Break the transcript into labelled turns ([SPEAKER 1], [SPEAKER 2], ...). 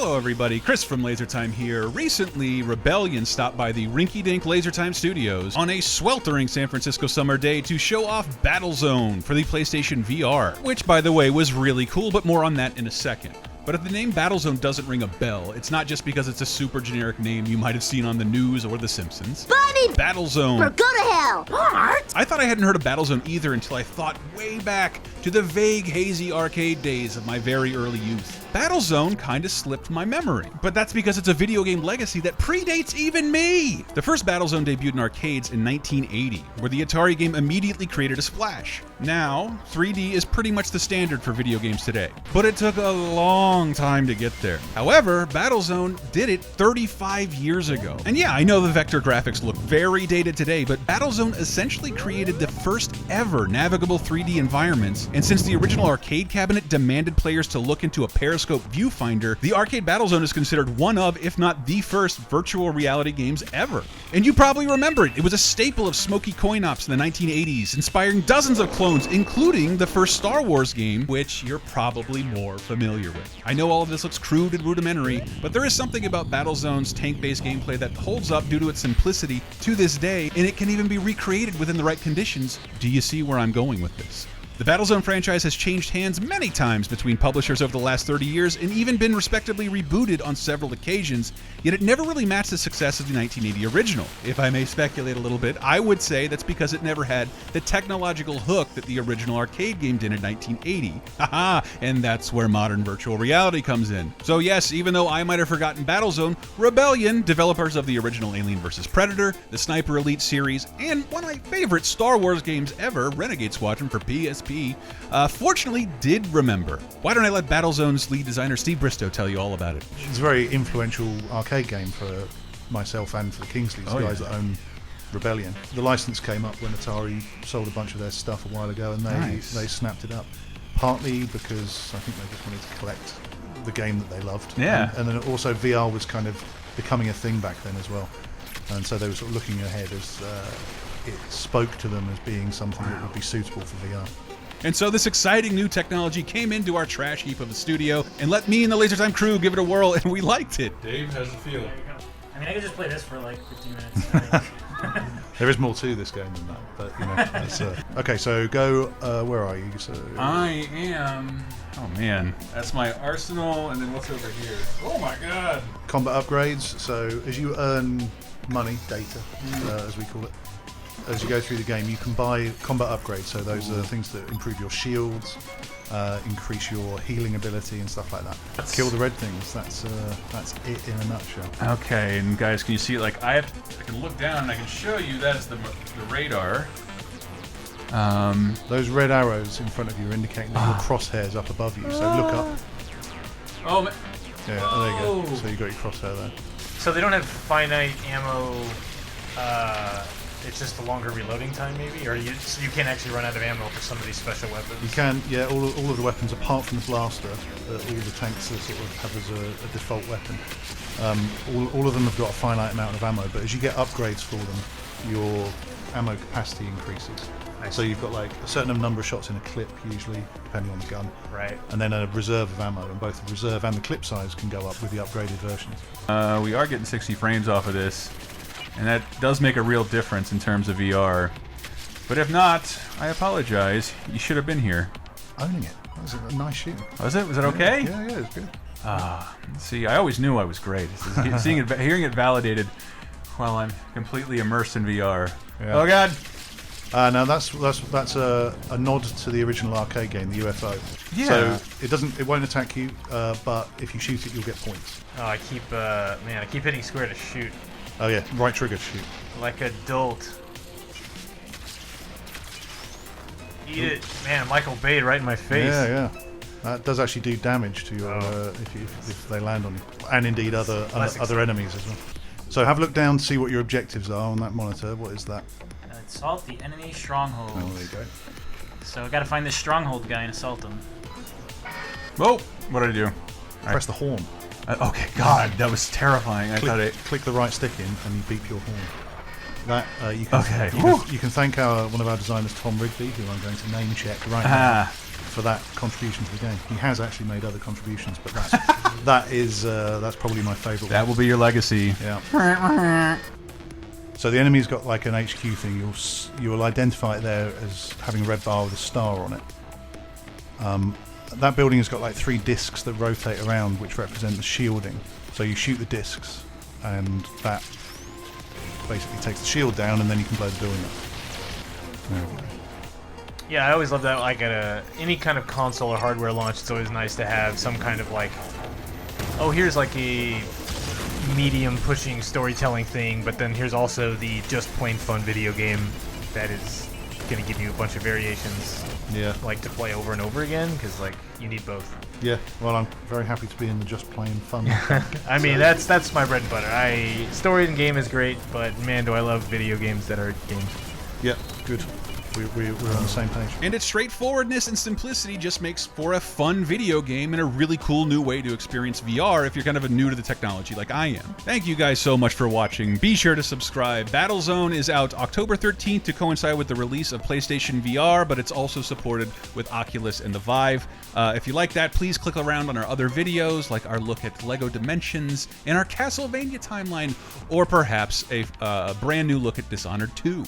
[SPEAKER 1] Hello everybody, Chris from LaserTime here. Recently, Rebellion stopped by the rinky-dink LaserTime studios on a sweltering San Francisco summer day to show off Battlezone for the PlayStation VR, which by the way was really cool, but more on that in a second. But if the name Battlezone doesn't ring a bell, it's not just because it's a super generic name you might have seen on the news or The Simpsons.
[SPEAKER 2] Bunny!
[SPEAKER 1] Battlezone!
[SPEAKER 2] Or go to hell! What?
[SPEAKER 1] I thought I hadn't heard of Battlezone either until I thought way back to the vague, hazy arcade days of my very early youth. Battlezone kinda slipped my memory, but that's because it's a video game legacy that predates even me! The first Battlezone debuted in arcades in 1980, where the Atari game immediately created a splash. Now, 3D is pretty much the standard for video games today, but it took a long time to get there. However, Battlezone did it 35 years ago. And yeah, I know the vector graphics look very dated today, but Battlezone essentially created the first ever navigable 3D environments, and since the original arcade cabinet demanded players to look into a periscope viewfinder, the arcade Battlezone is considered one of, if not the first, virtual reality games ever. And you probably remember it. It was a staple of smoky coin-ops in the 1980s, inspiring dozens of clones, including the first Star Wars game, which you're probably more familiar with. I know all of this looks crude and rudimentary, but there is something about Battlezone's tank-based gameplay that holds up due to its simplicity to this day, and it can even be recreated within the right conditions. Do you see where I'm going with this? The Battlezone franchise has changed hands many times between publishers over the last 30 years and even been respectively rebooted on several occasions, yet it never really matched the success of the 1980 original. If I may speculate a little bit, I would say that's because it never had the technological hook that the original arcade game did in 1980. Haha, and that's where modern virtual reality comes in. So yes, even though I might have forgotten Battlezone, Rebellion, developers of the original Alien vs. Predator, the Sniper Elite series, and one of my favorite Star Wars games ever, Renegade Squadron for PSP, fortunately did remember. Why don't I let Battlezone's lead designer Steve Bristow tell you all about it?
[SPEAKER 3] It's a very influential arcade game for myself and for the Kingsleys, guys that own Rebellion. The license came up when Atari sold a bunch of their stuff a while ago, and they snapped it up. Partly because I think they just wanted to collect the game that they loved.
[SPEAKER 1] Yeah.
[SPEAKER 3] And then also VR was kind of becoming a thing back then as well. And so they were sort of looking ahead as it spoke to them as being something that would be suitable for VR.
[SPEAKER 1] And so this exciting new technology came into our trash heap of the studio and let me and the LaserTime crew give it a whirl, and we liked it. Dave, how's it feel?
[SPEAKER 4] I mean, I could just play this for like 15 minutes.
[SPEAKER 3] There is more to this game than that, but you know. That's, okay, so go. Where are you? So
[SPEAKER 1] I am. Oh man, that's my arsenal, and then what's over here? Oh my god!
[SPEAKER 3] Combat upgrades. So as you earn money, data, as we call it, as you go through the game, you can buy combat upgrades. So those are things that improve your shields, increase your healing ability, and stuff like that. Kill the red things. That's it in a nutshell.
[SPEAKER 1] Okay, and guys, can you see? Like I can look down and I can show you that's the radar.
[SPEAKER 3] Those red arrows in front of you are indicating that your crosshairs up above you. So look up.
[SPEAKER 1] Oh man.
[SPEAKER 3] Yeah, there you go. So you got your crosshair there.
[SPEAKER 4] So they don't have finite ammo. It's just a longer reloading time, maybe, or so you can't actually run out of ammo for some of these special weapons.
[SPEAKER 3] You can, yeah. All of the weapons, apart from the blaster, all the tanks are sort of have as a default weapon. All of them have got a finite amount of ammo, but as you get upgrades for them, your ammo capacity increases.
[SPEAKER 4] Nice.
[SPEAKER 3] So you've got like a certain number of shots in a clip, usually, depending on the gun.
[SPEAKER 4] Right.
[SPEAKER 3] And then a reserve of ammo, and both the reserve and the clip size can go up with the upgraded versions.
[SPEAKER 1] We are getting 60 frames off of this, and that does make a real difference in terms of VR. But if not, I apologize. You should have been here.
[SPEAKER 3] Owning it. That was a nice shoot.
[SPEAKER 1] Was it? Was it okay?
[SPEAKER 3] Yeah, it was good.
[SPEAKER 1] See, I always knew I was great. Seeing it, hearing it validated while I'm completely immersed in VR.
[SPEAKER 3] Yeah.
[SPEAKER 1] Oh god.
[SPEAKER 3] Now that's a nod to the original arcade game, the UFO.
[SPEAKER 1] Yeah.
[SPEAKER 3] So it won't attack you, but if you shoot it, you'll get points.
[SPEAKER 4] Oh, I keep hitting square to shoot.
[SPEAKER 3] Oh yeah, right trigger to shoot.
[SPEAKER 4] Like a dolt. Eat it, man! Michael Bay right in my face.
[SPEAKER 3] Yeah. That does actually do damage to your if they land on you, and indeed other enemies as well. So have a look down to see what your objectives are on that monitor. What is that?
[SPEAKER 4] Assault the enemy stronghold.
[SPEAKER 3] Oh, there you go.
[SPEAKER 4] So I gotta find this stronghold guy and assault him.
[SPEAKER 1] Whoa! What did I do?
[SPEAKER 3] Press the horn.
[SPEAKER 1] Okay, God, that was terrifying.
[SPEAKER 3] Click the right stick in and you beep your horn. That you can
[SPEAKER 1] Okay.
[SPEAKER 3] you can thank one of our designers, Tom Rigby, who I'm going to name check right now, for that contribution to the game. He has actually made other contributions, but that's probably my favourite.
[SPEAKER 1] That will be your legacy.
[SPEAKER 3] Yeah. So the enemy's got like an HQ thing. You'll identify it there as having a red bar with a star on it. That building has got like 3 discs that rotate around, which represent the shielding. So you shoot the discs, and that basically takes the shield down, and then you can blow the building up.
[SPEAKER 4] Yeah, I always love that. Like at any kind of console or hardware launch, it's always nice to have some kind of like, oh, here's like a medium pushing storytelling thing, but then here's also the just plain fun video game that is going to give you a bunch of variations.
[SPEAKER 3] Yeah.
[SPEAKER 4] Like to play over and over again, because like you need both.
[SPEAKER 3] Yeah. Well, I'm very happy to be in the just plain fun.
[SPEAKER 4] I mean, that's my bread and butter. Story and game is great, but man, do I love video games that are games.
[SPEAKER 3] Yeah. Good. We're on the same page.
[SPEAKER 1] And its straightforwardness and simplicity just makes for a fun video game and a really cool new way to experience VR if you're kind of new to the technology like I am. Thank you guys so much for watching. Be sure to subscribe. Battlezone is out October 13th to coincide with the release of PlayStation VR, but it's also supported with Oculus and the Vive. If you like that, please click around on our other videos, like our look at LEGO Dimensions and our Castlevania timeline, or perhaps a brand new look at Dishonored 2.